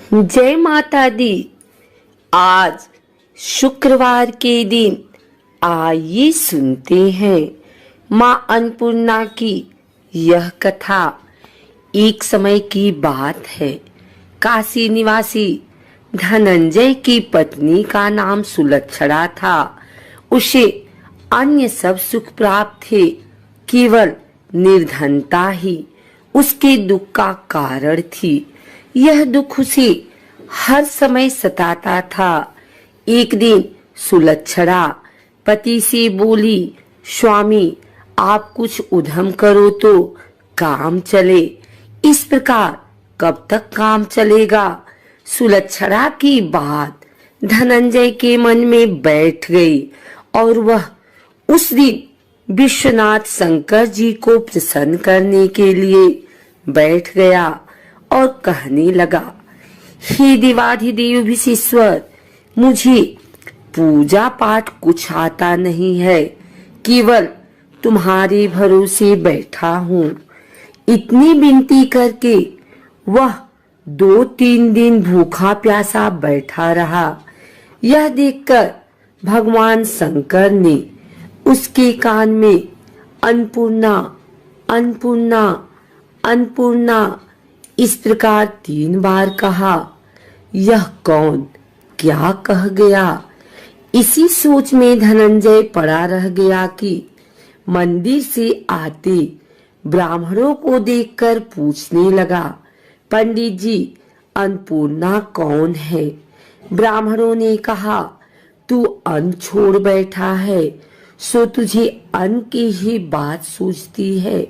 जय माता दी। आज शुक्रवार के दिन आइए सुनते हैं माँ अन्नपूर्णा की यह कथा। एक समय की बात है, काशी निवासी धनंजय की पत्नी का नाम सुलक्षणा था। उसे अन्य सब सुख प्राप्त थे, केवल निर्धनता ही उसके दुख का कारण थी। यह दुख उसे हर समय सताता था। एक दिन सुलक्षणा पति से बोली, स्वामी आप कुछ उद्यम करो तो काम चले। इस प्रकार कब तक काम चलेगा? सुलक्षणा की बात धनंजय के मन में बैठ गई और वह उस दिन विश्वनाथ शंकर जी को प्रसन्न करने के लिए बैठ गया और कहने लगा, हे देवाधिदेव विश्वेश्वर, मुझे पूजा पाठ कुछ आता नहीं है, केवल तुम्हारे भरोसे बैठा हूँ। इतनी विनती करके वह 2-3 दिन भूखा प्यासा बैठा रहा। यह देखकर भगवान शंकर ने उसके कान में अन्नपूर्णा अन्नपूर्णा अन्नपूर्णा इस प्रकार 3 बार कहा। यह कौन क्या कह गया? इसी सोच में धनंजय पड़ा रह गया कि मंदिर से आते ब्राह्मणों को देखकर पूछने लगा, पंडित जी अन्नपूर्णा कौन है? ब्राह्मणों ने कहा, तू अन्न छोड़ बैठा है, सो तुझे अन्न की ही बात सूझती है।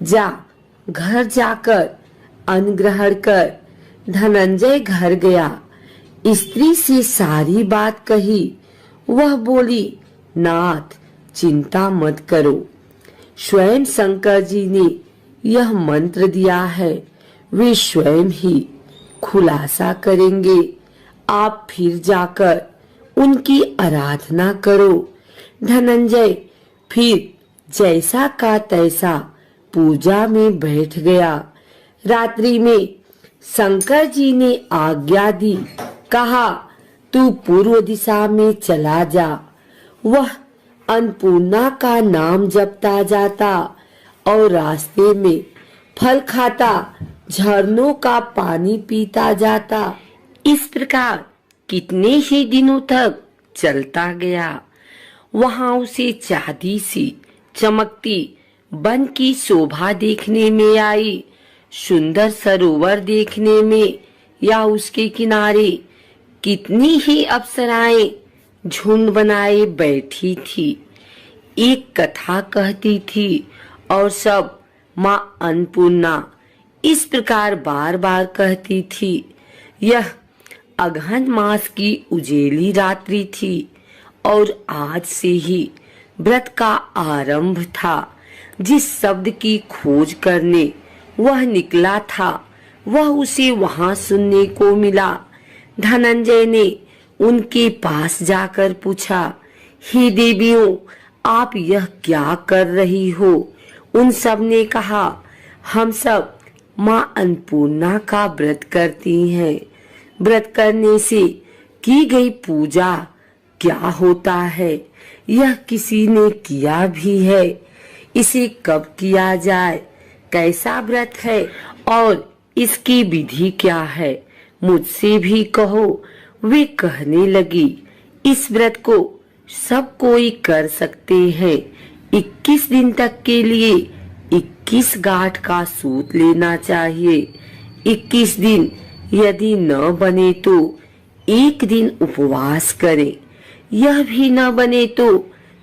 जा घर जाकर अन्न ग्रहण कर। धनंजय घर गया, स्त्री से सारी बात कही। वह बोली, नाथ चिंता मत करो, स्वयं शंकर जी ने यह मंत्र दिया है, वे स्वयं ही खुलासा करेंगे। आप फिर जाकर उनकी आराधना करो। धनंजय फिर जैसा का तैसा पूजा में बैठ गया। रात्रि में शंकर जी ने आज्ञा दी, कहा तू पूर्व दिशा में चला जा। वह अन्नपूर्णा का नाम जपता जाता और रास्ते में फल खाता, झरनों का पानी पीता जाता। इस प्रकार कितने ही दिनों तक चलता गया। वहां उसे चांदी सी चमकती वन की शोभा देखने में आई। सुंदर सरोवर देखने में या उसके किनारे कितनी ही अप्सराएं झुंड बनाए बैठी थी। एक कथा कहती थी और सब माँ अन्नपूर्णा इस प्रकार बार बार कहती थी। यह अगहन मास की उजेली रात्रि थी और आज से ही व्रत का आरंभ था। जिस शब्द की खोज करने वह निकला था, वह उसे वहां सुनने को मिला। धनंजय ने उनके पास जाकर पूछा, हे देवियों, आप यह क्या कर रही हो? उन सब ने कहा, हम सब माँ अन्नपूर्णा का व्रत करती हैं। व्रत करने से की गई पूजा क्या होता है, यह किसी ने किया भी है? इसे कब किया जाए? कैसा व्रत है और इसकी विधि क्या है? मुझसे भी कहो। वे कहने लगी, इस व्रत को सब कोई कर सकते हैं। 21 दिन तक के लिए 21 गांठ का सूत लेना चाहिए। 21 दिन यदि न बने तो 1 दिन उपवास करें। यह भी न बने तो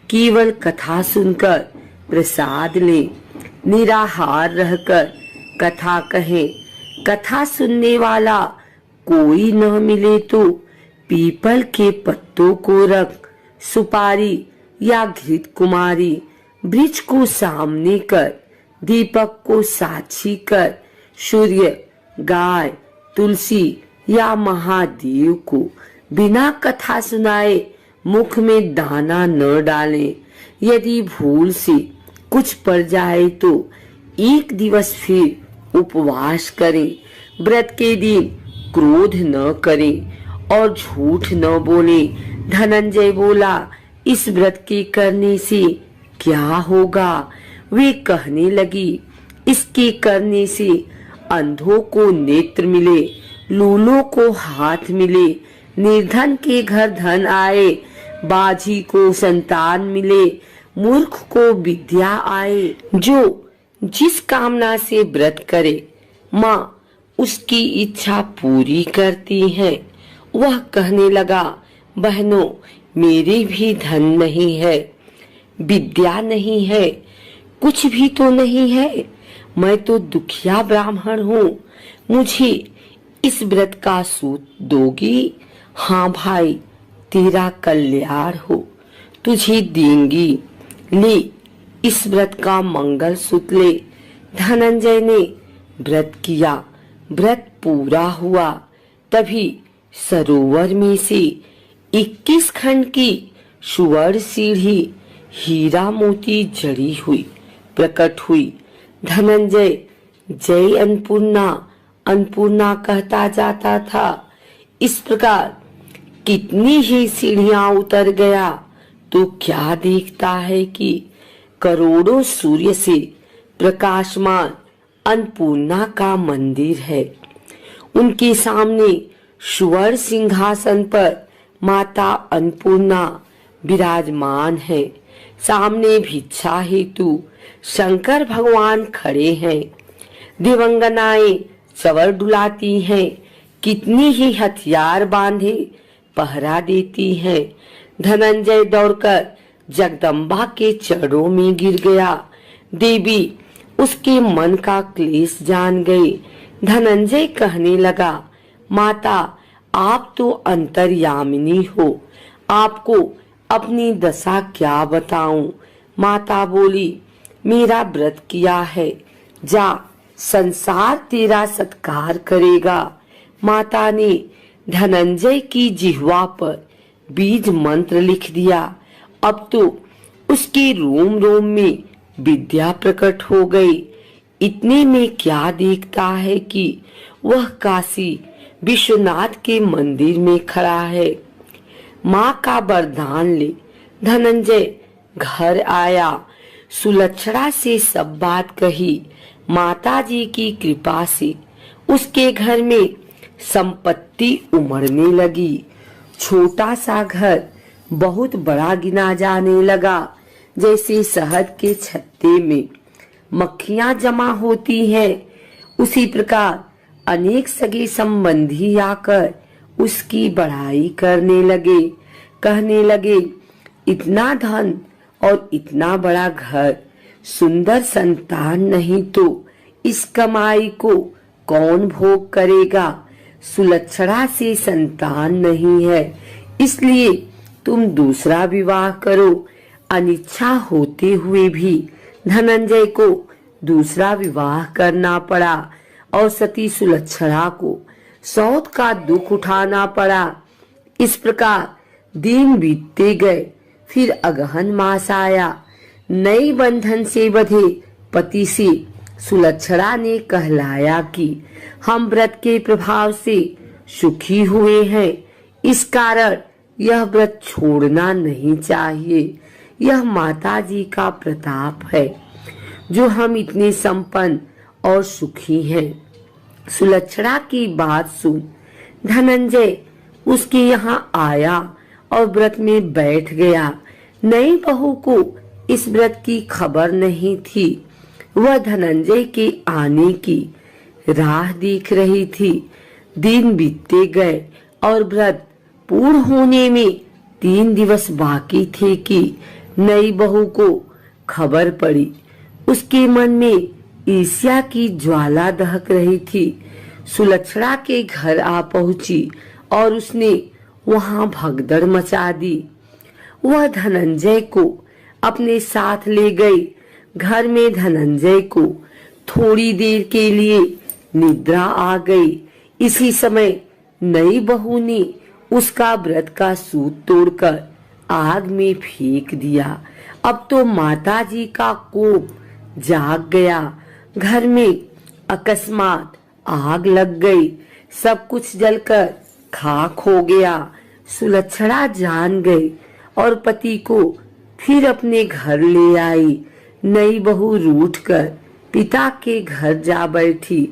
केवल कथा सुनकर प्रसाद लें। निराहार रहकर कथा कहें। कथा सुनने वाला कोई न मिले तो पीपल के पत्तों को रख, सुपारी या घृत कुमारी वृक्ष को सामने कर, दीपक को साक्षी कर, सूर्य, गाय, तुलसी या महादेव को बिना कथा सुनाए मुख में दाना न डालें। यदि भूल से कुछ पड़ जाए तो 1 दिवस फिर उपवास करें। व्रत के दिन क्रोध न करें और झूठ न बोले। धनंजय बोला, इस व्रत के करने से क्या होगा? वे कहने लगी, इसके करने से अंधों को नेत्र मिले, लूलों को हाथ मिले, निर्धन के घर धन आए, बाझी को संतान मिले, मूर्ख को विद्या आए। जो जिस कामना से व्रत करे माँ उसकी इच्छा पूरी करती है। वह कहने लगा, बहनों, मेरे भी धन नहीं है, विद्या नहीं है, कुछ भी तो नहीं है। मैं तो दुखिया ब्राह्मण हूँ, मुझे इस व्रत का सूत दोगी? हाँ भाई, तेरा कल्याण हो, तुझे देंगी। ले, इस व्रत का मंगल सूत्र ले। धनंजय ने व्रत किया, व्रत पूरा हुआ। तभी सरोवर में से 21 खंड की सुवर्ण सीढ़ी हीरा मोती जड़ी हुई प्रकट हुई। धनंजय जय अन्नपूर्णा अन्नपूर्णा कहता जाता था। इस प्रकार कितनी ही सीढ़ियां उतर गया तो क्या देखता है कि करोड़ों सूर्य से प्रकाशमान अन्नपूर्णा का मंदिर है। उनके सामने सुवर्ण सिंहासन पर माता अन्नपूर्णा विराजमान है। सामने भिक्षा हेतु शंकर भगवान खड़े हैं। दिवंगनाएं चवर डुलाती हैं, कितनी ही हथियार बांधे पहरा देती हैं। धनंजय दौड़कर जगदम्बा के चरणों में गिर गया। देवी उसके मन का क्लेश जान गई। धनंजय कहने लगा, माता, आप तो अंतर्यामिनी हो, आपको अपनी दशा क्या बताऊं? माता बोली, मेरा व्रत किया है, जा, संसार तेरा सत्कार करेगा। माता ने धनंजय की जिह्वा पर बीज मंत्र लिख दिया। अब तो उसके रोम रोम में विद्या प्रकट हो गई। इतने में क्या देखता है कि वह काशी विश्वनाथ के मंदिर में खड़ा है। माँ का वरदान ले धनंजय घर आया। सुलक्षणा से सब बात कही। माताजी की कृपा से उसके घर में संपत्ति उमड़ने लगी। छोटा सा घर बहुत बड़ा गिना जाने लगा। जैसे शहद के छत्ते में मक्खियां जमा होती हैं, उसी प्रकार अनेक सगे संबंधी आकर उसकी बड़ाई करने लगे। कहने लगे, इतना धन और इतना बड़ा घर, सुंदर संतान नहीं तो इस कमाई को कौन भोग करेगा? सुलक्षणा से संतान नहीं है, इसलिए तुम दूसरा विवाह करो। अनिच्छा होते हुए भी धनंजय को दूसरा विवाह करना पड़ा और सती सुलक्षणा को सौत का दुख उठाना पड़ा। इस प्रकार दिन बीतते गए। फिर अगहन मास आया। नई बंधन से बंधे पति से सुलक्षणा ने कहलाया कि हम व्रत के प्रभाव से सुखी हुए हैं, इस कारण यह व्रत छोड़ना नहीं चाहिए। यह माताजी का प्रताप है जो हम इतने संपन्न और सुखी हैं। सुलक्षणा की बात सुन धनंजय उसके यहाँ आया और व्रत में बैठ गया। नई बहू को इस व्रत की खबर नहीं थी। वह धनंजय के आने की राह देख रही थी। दिन बीतते गए और व्रत पूर्ण होने में 3 दिवस बाकी थे कि नई बहू को खबर पड़ी। उसके मन में ईर्ष्या की ज्वाला दहक रही थी। सुलक्षणा के घर आ पहुंची और उसने वहां भगदड़ मचा दी। वह धनंजय को अपने साथ ले गई। घर में धनंजय को थोड़ी देर के लिए निद्रा आ गई। इसी समय नई बहू ने उसका व्रत का सूत तोड़कर आग में फेंक दिया। अब तो माताजी का कोप जाग गया। घर में अकस्मात आग लग गई। सब कुछ जलकर खाक हो गया। सुलक्षणा जान गई और पति को फिर अपने घर ले आई। नई बहू रूठकर पिता के घर जा बैठी।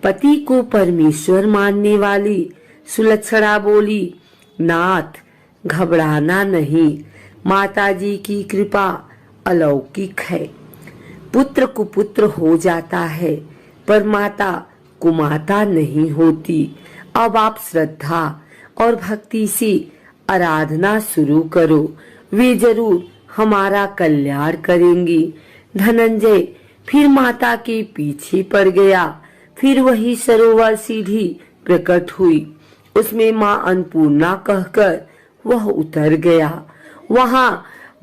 पति को परमेश्वर मानने वाली सुलक्षणा बोली, नाथ घबराना नहीं, माताजी की कृपा अलौकिक है। पुत्र कुपुत्र हो जाता है पर माता कुमाता नहीं होती। अब आप श्रद्धा और भक्ति से आराधना शुरू करो, वे जरूर हमारा कल्याण करेंगी। धनंजय फिर माता के पीछे पड़ गया। फिर वही सरोवर सीढ़ी प्रकट हुई, उसमें माँ अन्नपूर्णा कहकर वह उतर गया। वहां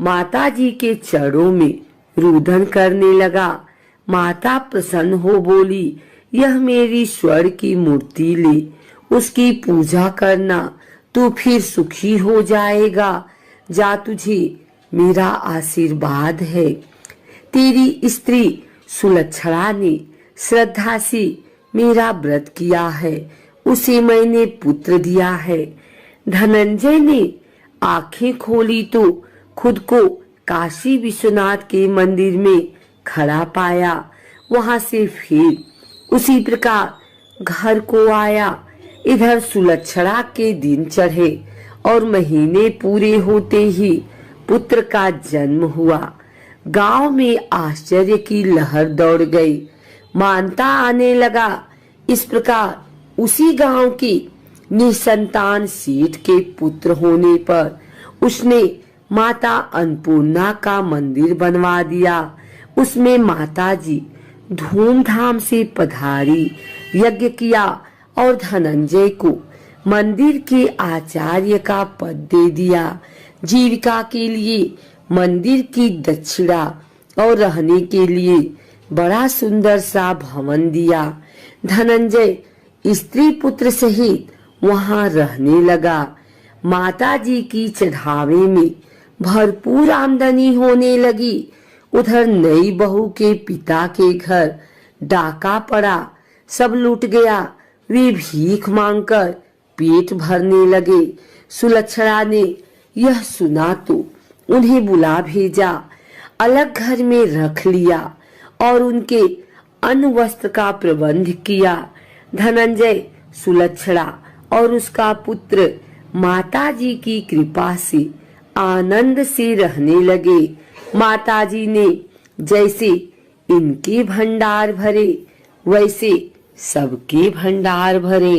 माता जी के चरणों में रुदन करने लगा। माता प्रसन्न हो बोली, यह मेरी स्वर्ण की मूर्ति ले, उसकी पूजा करना, तू फिर सुखी हो जाएगा। जा, तुझे मेरा आशीर्वाद है। तेरी स्त्री सुलक्षणा ने श्रद्धा से मेरा व्रत किया है, उसे मैंने पुत्र दिया है। धनंजय ने आंखें खोली तो खुद को काशी विश्वनाथ के मंदिर में खड़ा पाया। वहां से फिर उसी प्रकार घर को आया। इधर सुलक्षणा के दिन चढ़े और महीने पूरे होते ही पुत्र का जन्म हुआ। गांव में आश्चर्य की लहर दौड़ गई, मानता आने लगा। इस प्रकार उसी गांव की निसंतान सेठ के पुत्र होने पर उसने माता अन्नपूर्णा का मंदिर बनवा दिया। उसमें माता जी धूमधाम से पधारी, यज्ञ किया और धनंजय को मंदिर के आचार्य का पद दे दिया। जीविका के लिए मंदिर की दक्षिणा और रहने के लिए बड़ा सुंदर सा भवन दिया। धनंजय स्त्री पुत्र सहित वहां रहने लगा। माता जी की चढ़ावे में भरपूर आमदनी होने लगी। उधर नई बहू के पिता के घर डाका पड़ा, सब लूट गया। वे भीख मांगकर पेट भरने लगे। सुलक्षणा ने यह सुना तो उन्हें बुला भेजा, अलग घर में रख लिया और उनके अन्न वस्त्र का प्रबंध किया। धनंजय, सुलक्षणा और उसका पुत्र माताजी की कृपा से आनंद से रहने लगे। माताजी ने जैसे इनके भंडार भरे वैसे सबके भंडार भरे।